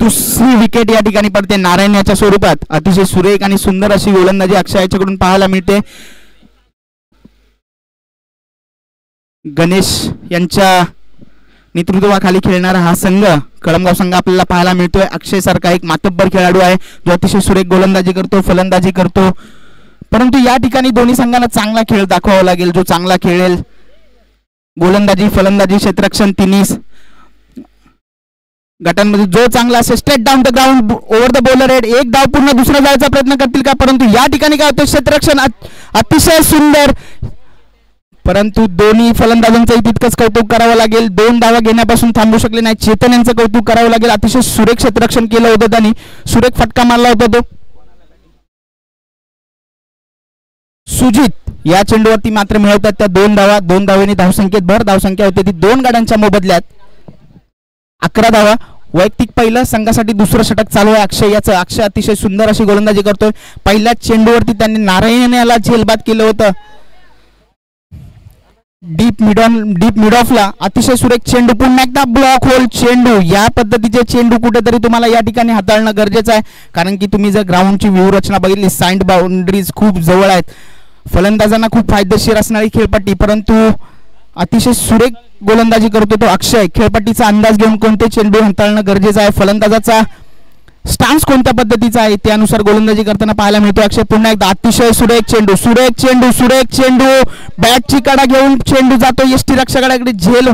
दुसरी विकेट या ठिकाणी पडते नारायण याच्या स्वरूपात। अतिशय सुरेख आणि सुंदर अशी गोलंदाजी अक्षय याच्याकडून पाहायला मिळते। गणेश यांच्या नेतृत्वाखाली खेळणारा हा संघ कळमगाव संघ आपल्याला पाहायला मिळतोय। अक्षय सारखा एक मातब्बर खेळाडू आहे जो अतिशय सुरेख गोलंदाजी करतो, फलंदाजी करतो, परंतु या ठिकाणी दोन्ही संघांना चांगला खेळ दाखवावा लागेल। जो चांगला खेळेल, गोलंदाजी फलंदाजी क्षेत्ररक्षण तिन्ही गटांमध्ये जो चांगला असेल, straight down the ground over the bowler head, एक धाव पूर्ण दुसरा जायचा प्रयत्न करतील का, परंतु या ठिकाणी काय होतं, क्षेत्ररक्षण अतिशय सुंदर, परंतु दोन्ही फलंदाजांचंही तितकंच कौतुक करावं लागेल। 2 धावा घेण्यापासून थांबू शकले नाही, चेतन यांचं कौतुक करावं लागेल। अतिशय सुरेख क्षेत्ररक्षण केलं होतं त्यांनी, सुरेख फटका मारला होता तो। सुजित या चेंडूवरती मात्र मिळवतात त्या 2 धावा, 2 धावेने धावसंख्येत भर। धावसंख्या होती ती 2 गाड्यांच्या मोबदल्यात 11 धावा। वैयक्तिक पहिलं, संघासाठी दुसरं षटक चालू आहे अक्षय याचं। अक्षय अतिशय सुंदर अशी गोलंदाजी करतोय। पहिल्याच चेंडूवरती त्यांनी नारायण याला झेलबाद केलं होतं डीप मिड ऑफला। अतिशय सुरेख चेंडू, पुन्हा एकदा ब्लॉक होल चेंडू। या पद्धतीचे चेंडू कुठेतरी तुम्हाला या ठिकाणी हाताळणं गरजेचं आहे, कारण की तुम्ही जर ग्राउंडची व्यूहरचना बघितली, साइड बाउंड्रीज खूप जवळ आहेत, फलंदाजांना खूप फायदेशीर असणारी खेळपट्टी, परंतु अतिशय सुरेख गोलंदाजी करतो तो अक्षय। खेळपट्टीचा अंदाज घेऊन कोणते चेंडू हाताळणं गरजेचं आहे, फलंदाजाचा स्टान्स कोणत्या पद्धतीचा आहे त्यानुसार गोलंदाजी करताना पाहायला मिळतो अक्षय। पुन्हा एकदा अतिशय सुरेख चेंडू, सुरेख चेंडू, बॅटची कडा घेऊन चेंडू जातो यष्टी रक्षकाकडे, झेल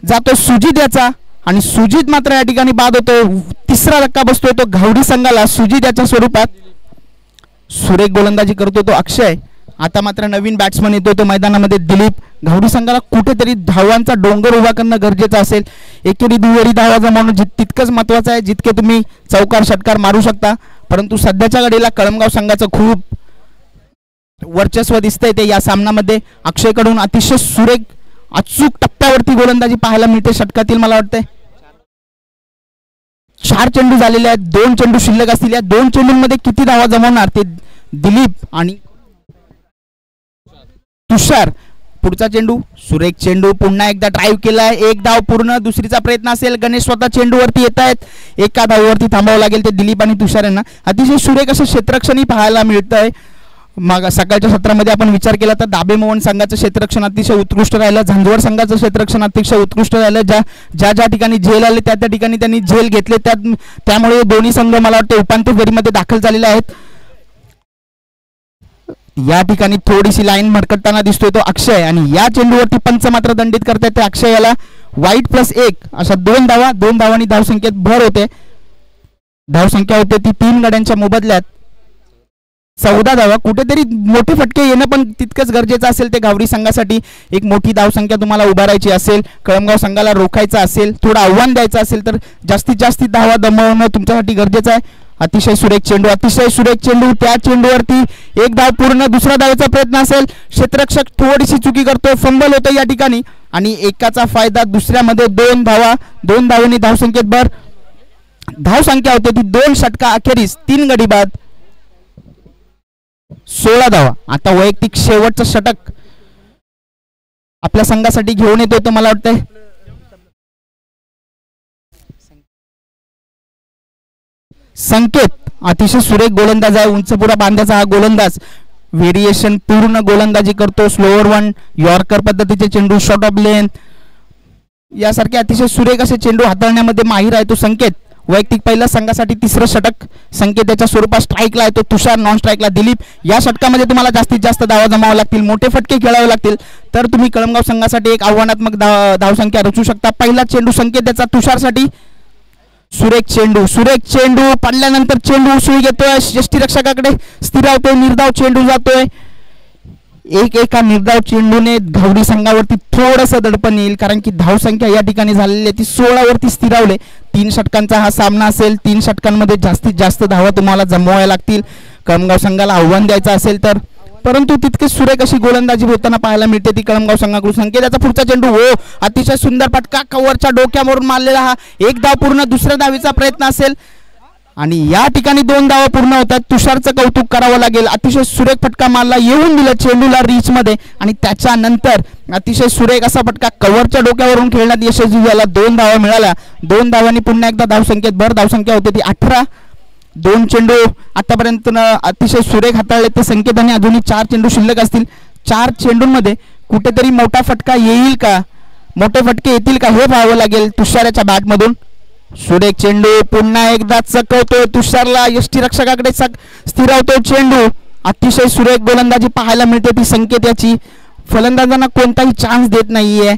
जातो सुजित याचा, आणि सुजित मात्र या ठिकाणी बाद होतो। तिसरा धक्का बसतोय तो घावडी संघाला सुजित याच्या स्वरूपात। सुरेख गोलंदाजी करतो तो अक्षय। आता मात्र नवीन बॅट्समन येतो तो मैदानामध्ये दिलीप। घावडी संघाला कुठेतरी धावांचा डोंगर उभा करणं गरजेचं असेल। एकेरी दुहेरी धावा जमवणं तितकंच महत्त्वाचं आहे जितके तुम्ही चौकार षटकार मारू शकता, परंतु सध्याच्या घडीला कळमगाव संघाचं खूप वर्चस्व दिसतंय ते या सामन्यामध्ये। अक्षयकडून अतिशय सुरेख अचूक टप्प्यावरती गोलंदाजी पाहायला मिळते षटकातील। मला वाटतंय 4 चेंडू झालेले आहेत, 2 चेंडू शिल्लक असतील। या 2 चेंडूंमध्ये किती धावा जमवणार ते दिलीप आणि तुषार। पुढचा चेंडू, सुरेख चेंडू, पुन्हा एकदा ड्राइव्ह केलाय, 1 धाव पूर्ण, दुसरीचा प्रयत्न असेल। गणेश स्वतः चेंडूवरती येत आहेत, एका धावावरती थांबावं लागेल ते दिलीप आणि तुषार यांना। अतिशय सुरेख असं क्षेत्ररक्षणही पाहायला मिळतंय। मग सकाळच्या सत्रामध्ये आपण विचार केला तर दाबे मोहन संघाचं क्षेत्ररक्षण अतिशय उत्कृष्ट राहिलं, झांजवड संघाचं क्षेत्ररक्षण अतिशय उत्कृष्ट राहिलं। ज्या ठिकाणी झेल आले त्या ठिकाणी त्यांनी झेल घेतले, त्यामुळे दोन्ही संघ मला वाटतं उपांत्य फेरीमध्ये दाखल झालेले आहेत। या ठिकाणी थोडीशी लाईन भरकटताना दिसतोय तो अक्षय, आणि या चेंडूवरती पंच मात्र दंडित करतायत ते अक्षय याला। वाईट +1 अशा 2 धावा, 2 धावांनी धावसंख्येत भर होते। धावसंख्या होते ती 3 गाड्यांच्या मोबदल्यात 14 धावा। कुठेतरी मोठे फटके येणं पण तितकंच गरजेचं असेल ते घावडी संघासाठी। एक मोठी धावसंख्या तुम्हाला उभारायची असेल, कळमगाव संघाला रोखायचं असेल, थोडं आव्हान द्यायचं असेल तर जास्तीत जास्त धावा दमवणं तुमच्यासाठी गरजेचं आहे। अतिशय सुरेख चेंडू, त्या चेंडूवरती 1 धाव पूर्ण, दुसरा धावेचा प्रयत्न असेल, क्षेत्ररक्षक थोडीशी चुकी करतोय, फंबल होतं या ठिकाणी, आणि एकाचा फायदा दुसऱ्यामध्ये 2 धावा, 2 धावांनी धावसंख्येत भर। धावसंख्या होते ती 2 षटका अखेरीस 3 गडी बाद 16 धावा। आता वैयक्तिक शेवटचं षटक आपल्या संघासाठी घेऊन येतोय तो मला वाटतंय संकेत। अतिशय सुरेख गोलंदाज आहे, उंचपुरा बांध्याचा हा गोलंदाज, व्हेरिएशन पूर्ण गोलंदाजी करतो। स्लोअर 1 यॉर्कर पद्धतीचे चेंडू, शॉर्ट ऑफ लेन यासारखे अतिशय सुरेख असे चेंडू हाताळण्यामध्ये माहिर आहे तो संकेत। वैयक्तिक पहिल्या संघासाठी 3रं षटक संकेत याच्या स्वरूपात स्ट्राईकला आहे तो तुषार, नॉन स्ट्राईकला दिलीप। या षटकामध्ये तुम्हाला जास्तीत जास्त धावा जमावा लागतील, मोठे फटके खेळावे लागतील, तर तुम्ही कळमगाव संघासाठी एक आव्हानात्मक धावसंख्या रचू शकता। पहिला चेंडू संकेत याचा तुषारसाठी, सुरेख चेंडू पडल्यानंतर चेंडू उसळी घेतोय, यष्टीरक्षकाकडे स्थिरावतोय, निर्धाव चेंडू जातोय। एका निर्धाव चेंडूने घावडी संघावरती थोडंसं दडपण येईल, कारण की धावसंख्या या ठिकाणी झालेली आहे ती 16 वरती स्थिरावले। 3 षटकांचा हा सामना असेल, 3 षटकांमध्ये जास्तीत जास्त धावा तुम्हाला जमवाव्या लागतील कळमगाव संघाला आव्हान द्यायचं असेल तर, परंतु तितके सुरेख अशी गोलंदाजी होताना पाहायला मिळते ती कळमगाव संघाकडून। संकेताचा पुढचा चेंडू, हो अतिशय सुंदर फटका, कव्हरच्या डोक्यावरून मारलेला हा, 1 धाव पूर्ण, दुसऱ्या धावीचा प्रयत्न असेल, आणि या ठिकाणी 2 धावा पूर्ण होतात. तुषारचं कौतुक करावं लागेल. अतिशय सुरेख फटका मारला, येऊन दिला चेंडूला रीच मध्ये आणि त्याच्यानंतर अतिशय सुरेख असा फटका कव्हरच्या डोक्यावरून खेळण्यात यशस्वी झाला. 2 धावा मिळाल्या. 2 धावांनी पुन्हा एकदा धावसंख्येत भर. धावसंख्या होते ती 18. 2 चेंडू आतापर्यंत अतिशय सुरेख हाताळले ते संकेत आणि अजूनही 4 चेंडू शिल्लक असतील. 4 चेंडूंमध्ये कुठेतरी मोठा फटका येईल का, मोठे फटके येतील का हे पाहावं लागेल तुषाराच्या बॅटमधून. सुरेख चेंडू पुन्हा एकदा चकवतोय तुषारला, यष्टीरक्षकाकडे स्थिरावतोय चेंडू. अतिशय सुरेख गोलंदाजी पाहायला मिळते ती संकेत याची. फलंदाजांना कोणताही चान्स देत नाहीये.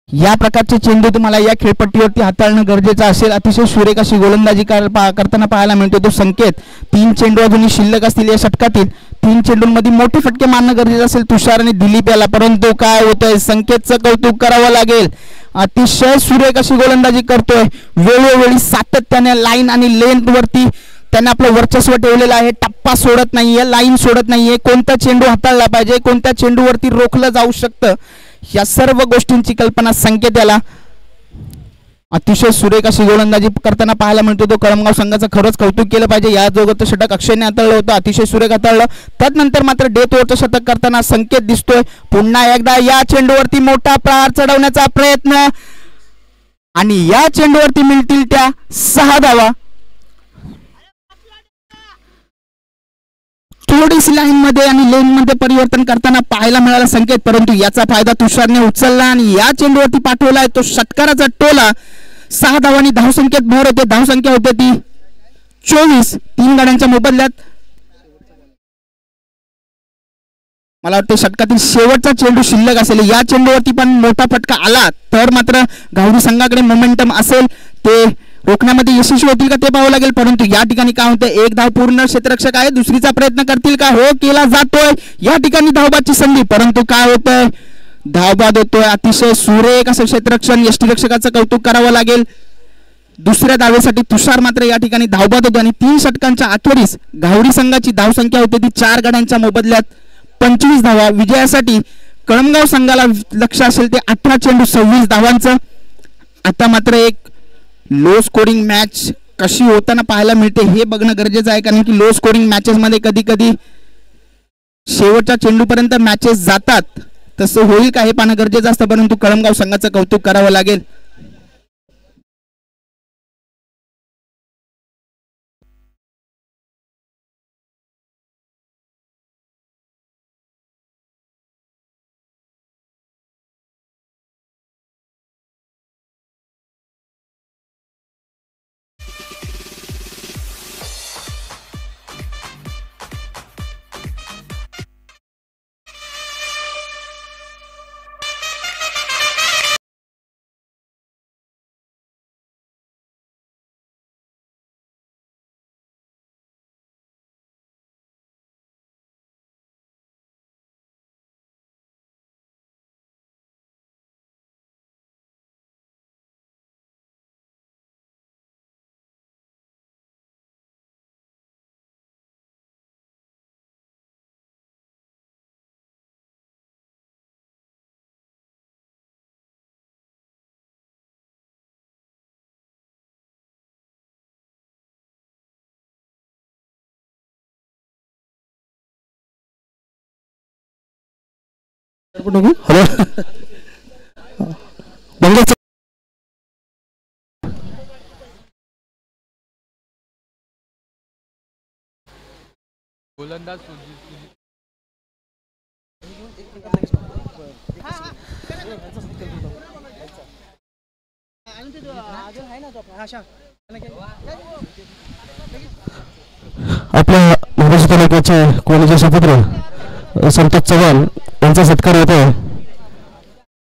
या प्रकारचे चेंडू तुम्हाला या खेळपट्टीवरती हाताळणं गरजेचं असेल. अतिशय सुरेख अशी गोलंदाजी करताना पाहायला मिळतो तो संकेत. 3 चेंडू अजूनही शिल्लक असतील या षटकातील. 3 चेंडूंमध्ये मोठे फटके मारणं गरजेचं असेल तुषार आणि दिलीप याला, परंतु काय होतंय, संकेतचं कौतुक करावं लागेल. अतिशय सुरेख अशी गोलंदाजी करतोय. वेळोवेळी सातत्याने लाईन आणि लेंथ वरती त्याने आपलं वर्चस्व ठेवलेलं आहे. टप्पा सोडत नाहीये, लाईन सोडत नाहीये. कोणता चेंडू हाताळला पाहिजे, कोणत्या चेंडूवरती रोखलं जाऊ शकतं, या सर्व गोष्टींची कल्पना संकेत याला. अतिशय सुरेख अशी गोलंदाजी करताना पाहायला मिळतो तो कळमगाव संघाचं खरंच कौतुक केलं पाहिजे. या जोगतं षटक अक्षयने हाताळलं होतं, अतिशय सुरेख हाताळलं. त्यानंतर मात्र डेथ ओव्हरचं षटक करताना संकेत दिसतोय. पुन्हा एकदा या चेंडूवरती मोठा प्रहार चढवण्याचा प्रयत्न आणि या चेंडूवरती मिळतील त्या 6 धावा. थोडीशी लाईन मध्ये आणि लेन मध्ये परिवर्तन करताना पाहायला मिळाला संकेत, परंतु याचा फायदा तुषारने उचलला आणि या चेंडूवरती पाठवलाय तो षटकाराचा टोला. 6 धावांनी धावसंख्येत भर होते. धावसंख्या होते ती 24. 3 गाड्यांच्या मोबदल्यात मला वाटतं षटकातील शेवटचा चेंडू शिल्लक असेल. या चेंडूवरती पण मोठा फटका आला तर मात्र गावडी संघाकडे मोमेंटम असेल, ते रोखण्यामध्ये यशस्वी होतील का ते पाहावं लागेल. परंतु या ठिकाणी काय होतं, 1 धाव पूर्ण क्षेत्ररक्षक आहे, दुसरीचा प्रयत्न करतील का, हो केला जातोय. या ठिकाणी धावबादची संधी, परंतु काय होतंय, धावबाद होतोय. अतिशय सुरेख असं क्षेत्ररक्षण, यष्टीरक्षकाचं कौतुक करावं लागेल. दुसऱ्या धावेसाठी तुषार मात्र या ठिकाणी धावबाद होतो आणि 3 षटकांच्या अखेरीस गावडी संघाची धावसंख्या होते ती 4 गाड्यांच्या मोबदल्यात 25 धावा. विजयासाठी कळमगाव संघाला लक्ष असेल ते 18 चेंडू 26 धावांचं. आता मात्र एक लो स्कोरिंग मॅच कशी होताना पाहायला मिळते हे बघणं गरजेचं आहे, कारण की लो स्कोरिंग मॅचेस मध्ये कधी कधी शेवटच्या चेंडूपर्यंत मॅचेस जातात. तसं होईल का हे पाहणं गरजेचं असतं, परंतु कळमगाव संघाचं कौतुक करावं लागेल. हॅलो गोलंदाज आपल्या महाराष्ट्र तालुक्याचे कॉलेजचे सुपुत्र संतोष चव्हाण यांचा सत्कार होत आहे.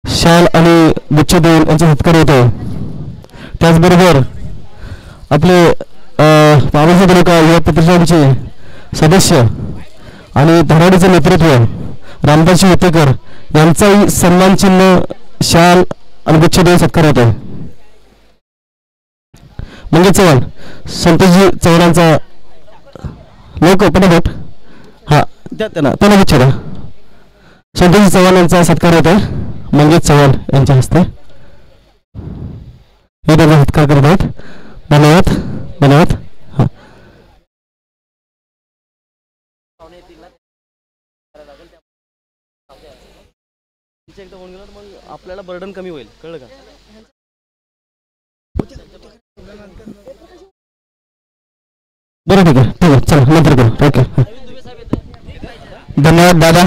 शाल आणि बुच्चे देऊन यांचा सत्कार होत आहे. त्याचबरोबर आपले महाराष्ट्र तालुका युवा प्रतिष्ठानचे सदस्य आणि धराडीचे नेतृत्व रामदासजी होतेकर यांचाही सन्मान चिन्ह, शाल आणि बुच्चे देऊन सत्कार होत आहे. म्हणजे चव्हाण संतोषजी चव्हाणांचा लोक पटापट हा त्यांना बुच्चे द्या. संतोषजी चव्हाण यांचा सत्कार होत आहे मंगेश चव्हाण यांच्या हस्ते. हे त्यांचा सत्कार करत आहेत. धन्यवाद धन्यवाद. हां एकदा होऊन गेलं मग आपल्याला बर्डन कमी होईल. कळलं का? बरं ठीक आहे ठीक आहे चला नंतर करू. ओके. धन्यवाद दादा.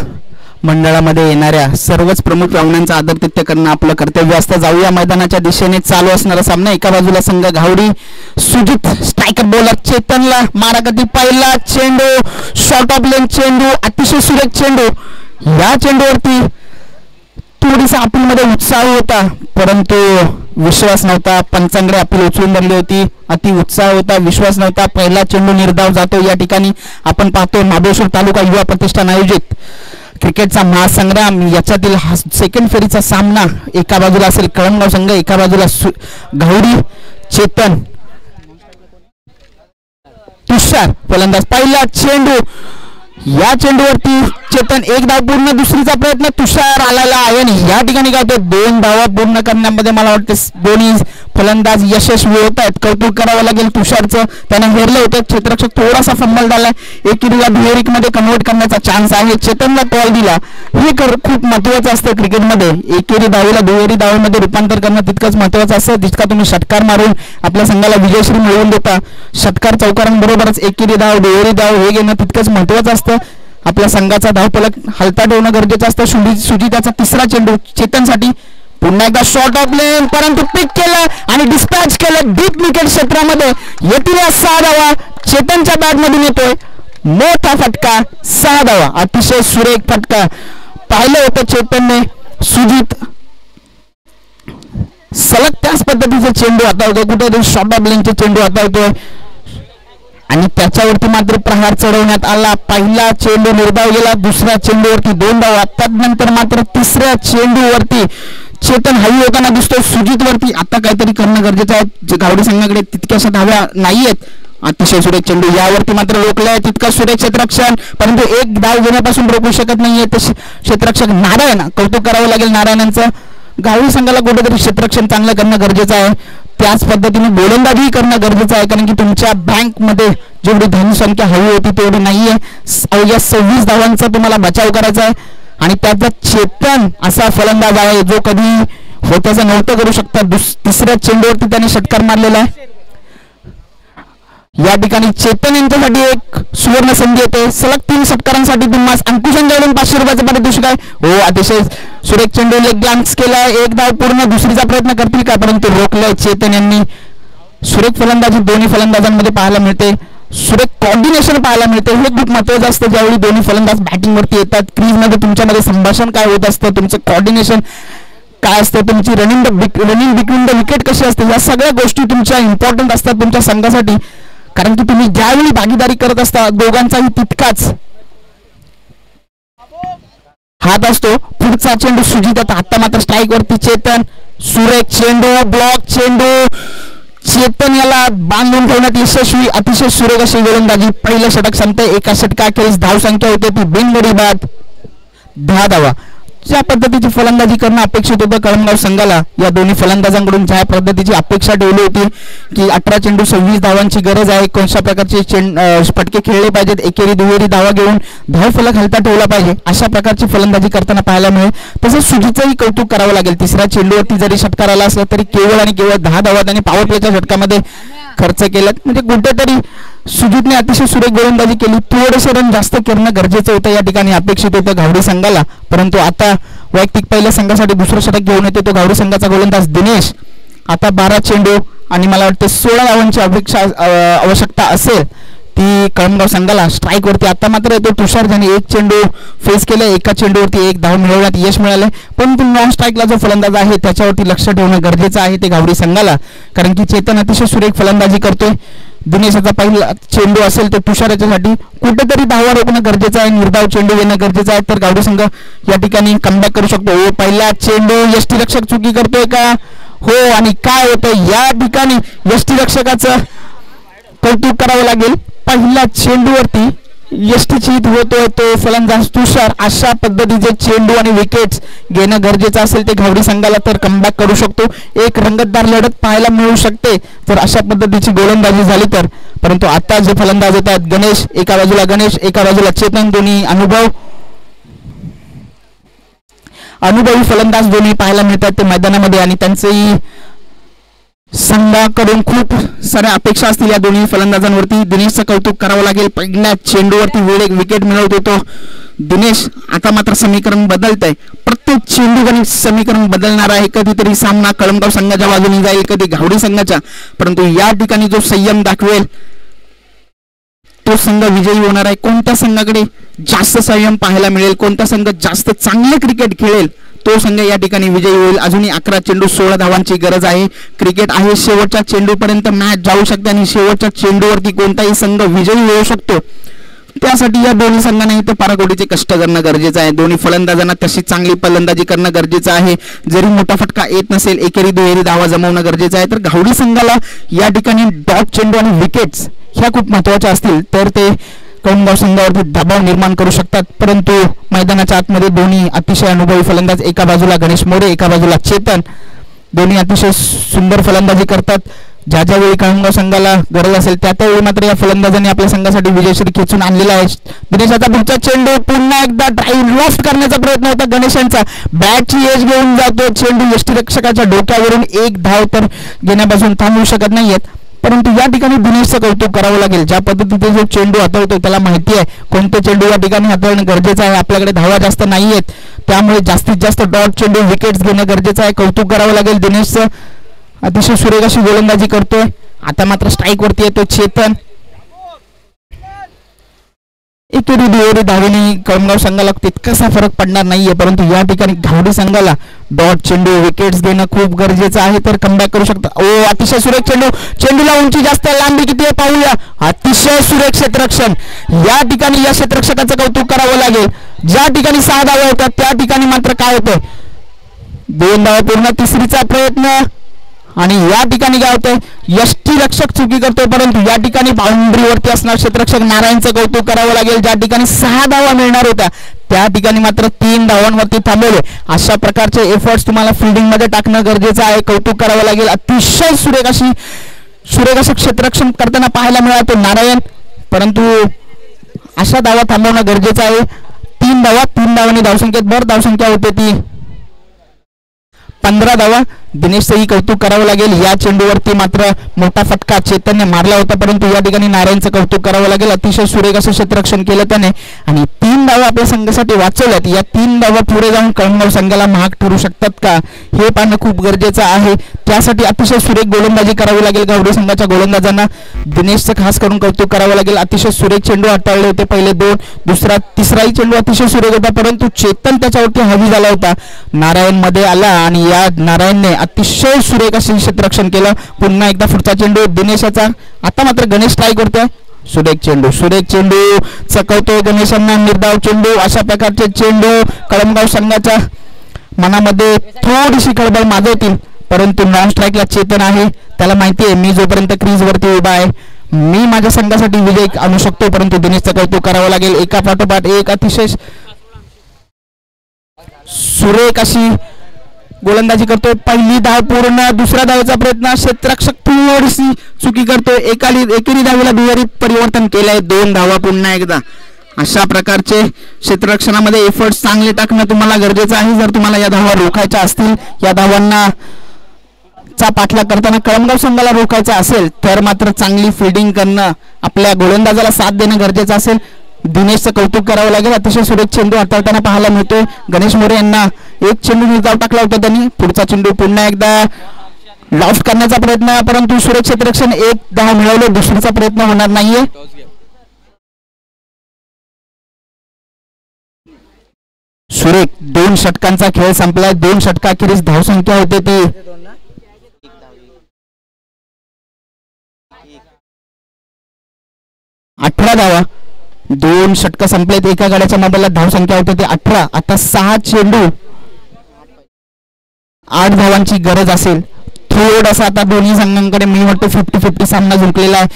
मंडळामध्ये येणाऱ्या सर्वच प्रमुख पाहुण्यांचा आदरातिथ्य करणं आपलं कर्तव्य असतं. जाऊया मैदानाच्या दिशेने. चालू असणारा सामना. एका बाजूला संघ घावडी सुजित, स्ट्रायकर बॉलर चेतनला माराकती. पहिला चेंडू शॉर्ट ऑफ लेन चेंडू, अतिशय सुरेख चेंडू. या चेंडूवरती थोडीसा अपीलमध्ये उत्साह होता, परंतु विश्वास नव्हता. पंचांकडे अपील उचलून धरली होती. अति उत्साह होता, विश्वास नव्हता. पहिला चेंडू निर्धाव जातो. या ठिकाणी आपण पाहतो महाबळेश्वर तालुका युवा प्रतिष्ठान आयोजित क्रिकेटचा महासंग्राम याच्यातील हा सेकंड फेरीचा सामना. एका बाजूला असेल कळमगाव संघ, एका बाजूला घावडी चेतन. तुषार फलंदाज. पहिला चेंडू. या चेंडूवरती चेतन एक धाव पूर्ण. दुसरीचा प्रयत्न तुषार आलेला आहे आणि या ठिकाणी काय होतं, 2 धावा पूर्ण करण्यामध्ये मला वाटते दोन्ही फलंदाज यशस्वी होत आहेत. कौतुक करावं लागेल तुषारचं. त्याने हेरलं होतं. क्षेत्ररक्षक थोडासा फंबल झालाय. एकेरीला दुहेरीक मध्ये कन्वर्ट करण्याचा चान्स आहे. चेतनला कॉल दिला. हे खूप महत्वाचं असतं क्रिकेटमध्ये. एकेरी धावेला दुहेरी धावेमध्ये रूपांतर करणं तितकंच महत्वाचं असतं जितका तुम्ही षटकार मारून आपल्या संघाला विजयश्री मिळवून देता. षटकार चौकारांबरोबरच एकेरी धाव दुहेरी धाव हे घेणं तितकंच महत्वाचं असतं. आपल्या संघाचा धावफलक हलता ठेवणं गरजेचं असतं. सुजिताचा तिसरा चेंडू चेतनसाठी. पुन्हा एकदा शॉर्ट ऑफ लेन, परंतु पिक केलं आणि डिस्पॅच केलं डीप विकेट क्षेत्रामध्ये. येथील 6 धावा चेतनच्या बॅटमधून येतोय. मोठा फटका, 6 धावा. अतिशय सुरेख फटका. पाहिलं होतं चेतनने. सुजित सलग त्याच पद्धतीचे चेंडू हाताळतोय. कुठे शॉर्ट ऑफ लेनचे चेंडू हाताळतोय आणि त्याच्यावरती मात्र प्रहार चढवण्यात आला. पहिला चेंडू निर्धाव गेला. दुसऱ्या चेंडूवरती 2 धावा. त्यानंतर मात्र तिसऱ्या चेंडूवरती चेतन हाई होताना दिसतो. सुजित वरती आता काहीतरी करणं गरजेचं आहे. घावडी संघाकडे तितक्याशा धाव्या नाहीयेत. अतिशय सुरेख चेंडू. यावरती मात्र रोखलाय. तितका सुरेख क्षेत्ररक्षण, परंतु एक धाव घेण्यापासून रोखू शकत नाहीये ते क्षेत्ररक्षक नारायण. कौतुक करावं लागेल नारायणांचं. घावडी संघाला कुठेतरी क्षेत्ररक्षण चांगलं करणं गरजेचं आहे. त्याच पद्धतीने गोलंदाजी करणं गरजेचं आहे, कारण की तुमच्या बँकमध्ये जेवढी धनसंख्या हवी होती तेवढी नाहीये. अवघ्या 26 धावांचा तुम्हाला बचाव करायचा आहे आणि त्याचा चेतन असा फलंदाज आहे जो कधी होत्याचं नव्हतं करू शकता. तिसऱ्या चेंडूवरती त्याने षटकार मारलेला आहे. या ठिकाणी चेतन यांच्यासाठी एक सुवर्ण संधी येते. सलग 3 षटकारांसाठी तुम्हाला अंकुशांकडून 500 रुपयाचं पारितोषिक आहे. हो, अतिशय सुरेख चेंडू लेग ग्लान्स केलाय. एक धाव पूर्ण. दुसरीचा प्रयत्न करतील का, परंतु रोखलंय चेतन यांनी. सुरेख फलंदाजी दोन्ही फलंदाजांमध्ये पाहायला मिळते. सुरेख कॉर्डिनेशन पाहायला मिळते. हे खूप महत्वाचं असतं ज्यावेळी दोन्ही फलंदाज बॅटिंगवरती येतात. क्रीजमध्ये तुमच्यामध्ये संभाषण काय होत असतं, तुमचं कॉर्डिनेशन काय असतं, तुमची रनिंग बिटवीन द विकेट कशी असते, या सगळ्या गोष्टी तुमच्या इम्पॉर्टंट असतात तुमच्या संघासाठी. कारण की तुम्ही ज्यावेळी भागीदारी करत असता दोघांचाही तितकाच हात असतो. पुढचा चेंडू सुजित. आता मात्र स्ट्राईक वरती चेतन. सुरेख चेंडू, ब्लॉक चेंडू. चेतन याला बांधून ठेवण्यात यशस्वी. अतिशय सुरेख अशी गोलंदाजी. पहिलं षटक संपते. एका षटकाखेरीज धाव संख्या होते ती बिनगडी बाद 10 धावा. ज्या पद्धतीची फलंदाजी करणं अपेक्षित होतं कळमगाव संघाला, या दोन्ही फलंदाजांकडून ज्या पद्धतीची अपेक्षा ठेवली होती की 18 चेंडू 26 धावांची गरज आहे, कोणत्या प्रकारचे फटके खेळले पाहिजेत, एकेरी दुहेरी धावा घेऊन धावफलक हलता ठेवला पाहिजे, अशा प्रकारची फलंदाजी करताना पाहायला मिळेल. तसंच सुजितचंही कौतुक करावं लागेल. तिसऱ्या चेंडूवरती जरी षटकार आला असला तरी केवळ आणि केवळ 10 धावा त्यांनी पॉवर प्लेच्या षटकामध्ये खर्च केला. म्हणजे कुठेतरी सुजितने अतिशय सुरेख गोलंदाजी केली. थोडेसे रन जास्त करणं गरजेचं होतं या ठिकाणी, अपेक्षित होतं घावडी संघाला. परंतु आता वैयक्तिक पहिल्या संघासाठी दुसरं षटक घेऊन येतो तो घावडी संघाचा गोलंदाज दिनेश. आता 12 चेंडू आणि मला वाटतं 16 धावांची आवश्यकता असेल ती कळमगाव संघाला. स्ट्राईक वरती आता मात्र येतो तुषार, ज्याने 1 चेंडू फेस केलं. एका चेंडूवरती 1 धाव मिळवण्यात यश मिळाले. परंतु नॉन स्ट्राईकला जो फलंदाज आहे त्याच्यावरती लक्ष ठेवणं गरजेचं आहे ते घावडी संघाला, कारण की चेतन अतिशय सुरेख फलंदाजी करतोय. दिनेशाचा पहिला चेंडू असेल तर तुषार याच्यासाठी कुठेतरी धावा रोखणं गरजेचं आहे, निर्धाव चेंडू घेणं गरजेचं आहे, तर घावडी संघ या ठिकाणी कमबॅक करू शकतो. पहिला चेंडू यष्टीरक्षक चुकी करतोय का, हो, आणि काय होतं या ठिकाणी यष्टीरक्षकाचं कौतुक करावं लागेल. पहिल्या चेंडूवरती यष्टीचित होतोय तो फलंदाज तुषार. अशा पद्धतीचे चेंडू आणि विकेट्स घेणं गरजेचं असेल ते घावडी संघाला तर कमबॅक करू शकतो. एक रंगतदार लढत पाहायला मिळू शकते जर अशा पद्धतीची गोलंदाजी झाली तर. परंतु आता जे फलंदाज होत आहेत गणेश एका बाजूला, गणेश एका बाजूला, चेतन, दोन्ही अनुभवी फलंदाज दोन्ही पाहायला मिळतात ते मैदानामध्ये. आणि त्यांचेही संघाकडून खूप साऱ्या अपेक्षा असतील या दोन्ही फलंदाजांवरती. दिनेशचं कौतुक करावं लागेल. पहिल्या चेंडूवरती विकेट मिळवत होतो दिनेश. आता मात्र समीकरण बदलत आहे. प्रत्येक चेंडू गणित समीकरण बदलणार आहे. कधीतरी सामना कळमगाव संघाच्या बाजूने जाईल, कधी घावडी संघाच्या. परंतु या ठिकाणी जो संयम दाखवेल तो संघ विजयी होणार आहे. कोणत्या संघाकडे जास्त संयम पाहायला मिळेल, कोणता संघ जास्त चांगले क्रिकेट खेळेल तो संघ या ठिकाणी विजयी होईल. अजूनही 11 चेंडू 16 धावांची गरज आहे. क्रिकेट आहे, शेवटच्या चेंडूपर्यंत मॅच जाऊ शकते आणि शेवटच्या चेंडूवरती कोणताही संघ विजयी होऊ शकतो. त्यासाठी या दोन्ही संघांना इथे पराकोटीचे कष्ट करणं गरजेचं आहे. दोन्ही फलंदाजांना तशी चांगली फलंदाजी करणं गरजेचं आहे. जरी मोठा फटका येत नसेल एकेरी दुहेरी धावा जमवणं गरजेचं आहे. तर घावडी संघाला या ठिकाणी डॉट चेंडू आणि विकेट्स ह्या खूप महत्त्वाच्या असतील तर ते कळमगाव संघावरती दबाव निर्माण करू शकतात. परंतु मैदानाच्या आतमध्ये दोन्ही अतिशय अनुभवी फलंदाज, एका बाजूला गणेश मोरे, एका बाजूला चेतन, दोन्ही अतिशय सुंदर फलंदाजी करतात. ज्या ज्यावेळी कळमगाव संघाला गरज असेल त्यावेळी मात्र या फलंदाजांनी आपल्या संघासाठी विजयश्री खेचून आणलेला आहे. दिनेशाचा पुढचा चेंडू पुन्हा एकदा ड्राईव्ह लॉफ्ट करण्याचा प्रयत्न होता गणेशांचा. बॅटची एज घेऊन जातो चेंडू यष्टीरक्षकाच्या डोक्यावरून. एक धाव तर घेण्यापासून थांबवू शकत नाहीयेत. परंतु या ठिकाणी दिनेशचं कौतुक करावं लागेल. ज्या पद्धतीने जो चेंडू हाताळतो त्याला माहिती आहे कोणते चेंडू या ठिकाणी हाताळणं गरजेचं आहे. आपल्याकडे धावा जास्त नाहीयेत त्यामुळे जास्तीत जास्त डॉट चेंडू विकेट्स घेणं गरजेचं आहे. कौतुक करावं लागेल दिनेशचं. अतिशय सुरेख अशी गोलंदाजी करतोय. आता मात्र स्ट्राईक वरती येतो चेतन. एकेरी दुहेरी धावेने कळमगाव संघाला तितकासा फरक पडणार नाहीये. परंतु या ठिकाणी घावडी संघाला डॉट चेंडू विकेट्स घेणं खूप गरजेचं आहे तर कमबॅक करू शकता. अतिशय सुरेख चेंडू. चेंडूला उंची जास्त, लांबी किती आहे पाहूया. अतिशय सुरेख क्षेत्ररक्षण. या ठिकाणी या क्षेत्ररक्षकाचं कौतुक करावं लागेल. ज्या ठिकाणी 6 धावा होतात त्या ठिकाणी मात्र काय होतंय 2 धावा पूर्ण. तिसरीचा प्रयत्न आणि या ठिकाणी काय होतंय यष्टीरक्षक चुकी करतोय. परंतु या ठिकाणी बाउंड्रीवरती असणार क्षेत्ररक्षक नारायणचं कौतुक करावं लागेल. ज्या ठिकाणी 6 धावा मिळणार होत्या त्या ठिकाणी मात्र 3 धावांवरती थांबवले. अशा प्रकारचे एफर्ट्स तुम्हाला फिल्डिंग मध्ये टाकणं गरजेचं आहे. कौतुक करावं लागेल. अतिशय सुरेख असं क्षेत्ररक्षण करताना पाहायला मिळालं नारायण. परंतु अशा धावा थांबवणं गरजेचं आहे. 3 धावांनी धावसंख्येत धावसंख्या होते ती 15 धावा. दिनेशचंही कौतुक करावं लागेल. या चेंडूवरती मात्र मोठा फटका चेतनने मारला होता परंतु या ठिकाणी नारायणचं कौतुक करावं लागेल. अतिशय सुरेख असं क्षेत्ररक्षण केलं त्याने आणि 3 धावा आपल्या संघासाठी वाचवल्यात. या 3 धावा पुढे जाऊन कळमगाव संघाला महाग ठरू शकतात का हे पाहणं खूप गरजेचं आहे. त्यासाठी अतिशय सुरेख गोलंदाजी करावी लागेल घावडी संघाच्या गोलंदाजांना. दिनेशचं खास करून कौतुक करावं लागेल. अतिशय सुरेख चेंडू हाताळले होते पहिले 2, तिसराही चेंडू अतिशय सुरेख होता परंतु चेतन त्याच्यावरती हवी झाला होता. नारायण मध्ये आला आणि या नारायणने अतिशय सुरेख असे क्षेत्ररक्षण केलं. पुन्हा एकदा पुढचा चेंडू दिनेशाचा. आता मात्र गणेश ट्राय करतोय. सुरेख चेंडू चकवतोय गणेशांना. निर्धाव चेंडू. अशा प्रकारचे चेंडू कळमगाव संघाच्या मनामध्ये थोडीशी खळबळ माजवतील परंतु नॉन स्ट्राईकला चेतन आहे. त्याला माहिती आहे मी जोपर्यंत क्रीज वरती उभा आहे मी माझ्या संघासाठी विजय आणू शकतो. परंतु दिनेशचं कौतुक करावं लागेल. एका पाठोपाठ एक अतिशय सुरेख अशी गोलंदाजी करतोय. पहिली धाव पूर्ण. दुसऱ्या धावेचा प्रयत्न. क्षेत्ररक्षक थोडीशी चुकी करतोय. एकेरी धावेला दुहेरी परिवर्तन केलंय. 2 धावा पुन्हा एकदा. अशा प्रकारचे क्षेत्ररक्षणामध्ये एफर्ट्स चांगले टाकणं तुम्हाला गरजेचं आहे. जर तुम्हाला या धावा रोखायच्या असतील, या धावांना चा पाठलाग करताना कळमगाव संघाला रोखायचा असेल तर मात्र चांगली फिल्डिंग करणं, आपल्या गोलंदाजाला साथ देणं गरजेचं असेल. दिनेशचं कौतुक करावं लागेल. अतिशय सुरेख चेंडू हाताळताना पाहायला मिळतोय. गणेश मोरे यांना एक चेंडू निर्धाव टाकला होता त्यांनी. पुढचा चेंडू पुन्हा एकदा लॉफ्ट करण्याचा प्रयत्न परंतु सुरेख क्षेत्ररक्षण. 1 धाव मिळवले. दुसरीचा प्रयत्न होणार नाहीये. सुरेख 2 षटकांचा खेळ संपलाय. 2 षटकाखेरीज धावसंख्या होते ती 18 धावा. 2 षटक संपलेत. एका गाड्याच्या मोबाईलला धावसंख्या होते ती 18. आता 6 चेंडू 8 धावांची गरज असेल. थोडासा आता दोन्ही संघांकडे मी वाटतं 50-50 सामना जिंकलेला आहे.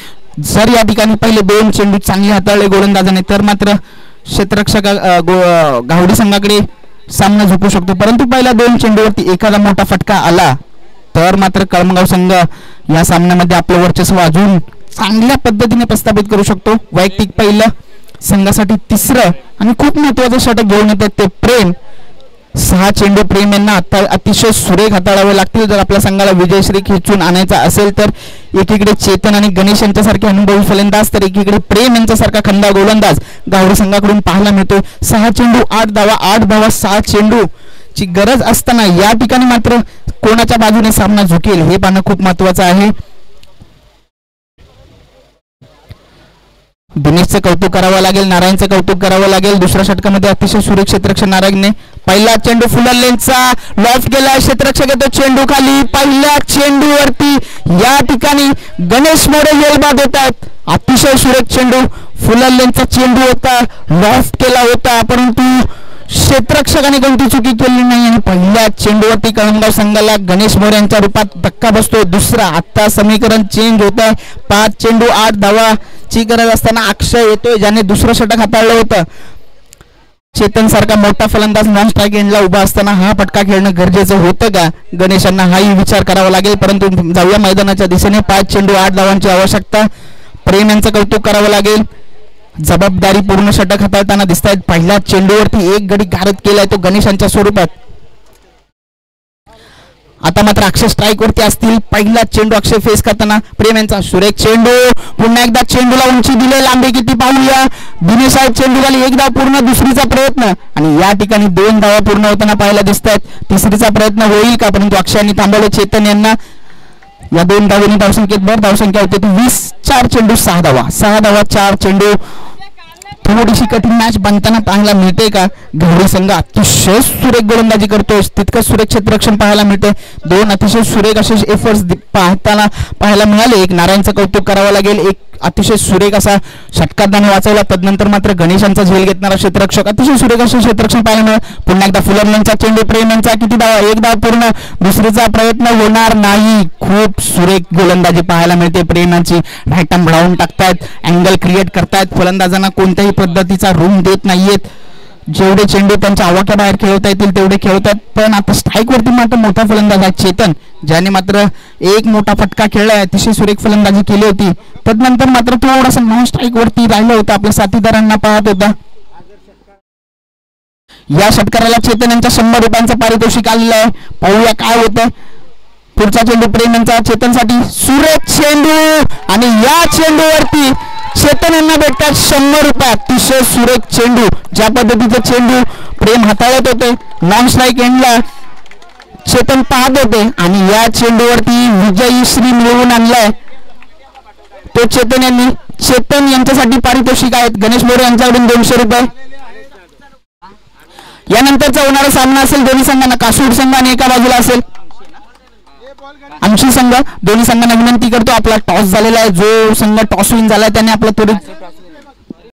जर या ठिकाणी पहिले 2 चेंडू चांगले हाताळले गोलंदाजाने तर मात्र क्षेत्ररक्षक गावडी संघाकडे सामना झोपू शकतो, परंतु पहिल्या 2 चेंडूवरती एखादा मोठा फटका आला तर मात्र कळमगाव संघ या सामन्यामध्ये आपलं वर्चस्व अजून चांगल्या पद्धतीने प्रस्थापित करू शकतो. वैयक्तिक पहिलं, संघासाठी 3रं आणि खूप महत्वाचं षटक घेऊन येतात ते प्रेम. 6 चेंडू प्रेम यांना अतिशय सुरेख हाताळावे लागतील जर आपल्या संघाला विजयश्री खेचून आणायचा असेल तर. एकीकडे चेतन आणि गणेश यांच्यासारखे अनुभवी फलंदाज तर एकीकडे प्रेम यांच्यासारखा खंदा गोलंदाज गावडी संघाकडून पाहायला मिळतो. 6 चेंडू 8 धावा, 8 धावा 6 चेंडू ची गरज असताना या ठिकाणी मात्र कोणाच्या बाजूने सामना झुकेल हे पाहणं खूप महत्वाचं आहे. दिनेशचं कौतुक करावं लागेल, नारायणचं कौतुक करावं लागेल. दुसऱ्या षटकामध्ये अतिशय सुरेख क्षेत्ररक्षक नारायणने पहिला चेंडू फुलरलेनचा लॉफ्ट केला, क्षेत्ररक्षक येतो चेंडू खाली. पहिल्या चेंडूवरती या ठिकाणी गणेश मोरे येलबाद होत आहेत. अतिशय सुरेख चेंडू फुलरलेनचा चेंडू होता, लॉफ्ट केला होता, परंतु क्षेत्ररक्षकाने कोणती चुकी केली नाही आणि पहिल्या चेंडूवरती कळमगाव संघाला गणेश मोरे यांच्या रूपात धक्का बसतो. दुसरा आता समीकरण चेंज होत आहे. 5 चेंडू 8 धावा ची गरज असताना अक्षय येतोय ज्याने दुसरं षटक हाताळलं होतं. चेतन सारखा मोठा फलंदाज नॉन स्ट्राईक एंडला उभा असताना हा फटका खेळणं गरजेचं होतं का, गणेशांना हाही विचार करावा लागेल. परंतु जाऊया मैदानाच्या दिशेने. 5 चेंडू 8 धावांची आवश्यकता. प्रेम यांचं कौतुक करावं लागेल, जबाबदारी पूर्ण षटक हाताळताना दिसत आहेत. पहिल्या चेंडूवरती 1 गडी गारद केलाय तो गणेशांच्या स्वरूपात. आता मात्र अक्षय स्ट्राईक वरती असतील. पहिला चेंडू अक्षय फेस करताना प्रेम यांचा सुरेख चेंडू. पुन्हा एकदा चेंडूला उंची दिले, लांबी किती पाहूया. दिनेश साहेब चेंडू खाली 1 धाव पूर्ण, दुसरीचा प्रयत्न आणि या ठिकाणी 2 धावा पूर्ण होताना पाहायला दिसत आहेत. तिसरीचा प्रयत्न होईल का, परंतु अक्षयाने थांबवले चेतन यांना. या 2 धावेने धावसंख्येत भर धावसंख्या होते 20. 4 चेंडू 6 धावा, 6 धावा 4 चेंडू. थोडीशी कठीण मॅच बनताना पाहायला मिळते का. गावडी संघ अतिशय सुरेख गोलंदाजी करतोय, तितकं सुरेख क्षेत्ररक्षण पाहायला मिळते. 2 अतिशय सुरेख असे एफर्ट्स पाहताना पाहायला मिळाले. एक नारायणचं कौतुक करावं लागेल, एक अतिशय सुरेख असा षटकांनी वाचवला. तदनंतर मात्र गणेशांचा झेल घेतणारा क्षेत्ररक्षक अतिशय सुरेख असे क्षेत्ररक्षण पाहायला मिळेल. पुन्हा एकदा फुलरलेनचा चेंडू प्रेम यांचा किती धावा, 1 धाव पूर्ण, दुसरीचा प्रयत्न होणार नाही. खूप सुरेख गोलंदाजी पाहायला मिळते प्रेमाची. राईट आर्म लावून टाकतायत, अँगल क्रिएट करतायत, फलंदाजांना कोणत्याही पद्धतीचा रूम देत नाहीयेत. जेवढे चेंडू त्यांच्या आवाक्याबाहेर खेळवता येतील तेवढे खेळतात. पण आता स्ट्राईक वरती मात्र मोठा फलंदाज आहे चेतन, ज्याने मात्र 1 मोठा फटका खेळलाय, अतिशय सुरेख फलंदाजी केली होती. तदनंतर मात्र थोडासा नॉन स्ट्राईक वरती राहिलं होतं, आपल्या साथीदारांना पाहत होता. या षटकाराला चेतन यांच्या 100 रुपयांचं पारितोषिक आलेलं आहे. पाहूया काय होतं. पुढचा चेंडू प्रेम यांचा चेतनसाठी सुरेख चेंडू आणि या चेंडूवरती चेतन यांना भेटतात 100 रुपये. अतिशय सुरेख चेंडू, ज्या पद्धतीचे चेंडू प्रेम हाताळत होते नॉन स्ट्राईक एंडला चेतन पाहत होते आणि या चेंडूवरती विजयी श्री मिळवून आणलाय तो चेतन यांनी. चेतन यांच्यासाठी पारितोषिक आहेत गणेश मोरे यांच्याकडून 200 रुपये. यानंतरचा होणारा सामना असेल दोन्ही संघांना, कासूर संघ आणि एका बाजूला असेल आमची संघ. दोन्ही संघांना विनंती करतो, आपला टॉस झालेला आहे, जो संघ टॉस विन झालाय त्याने आपला त्वरित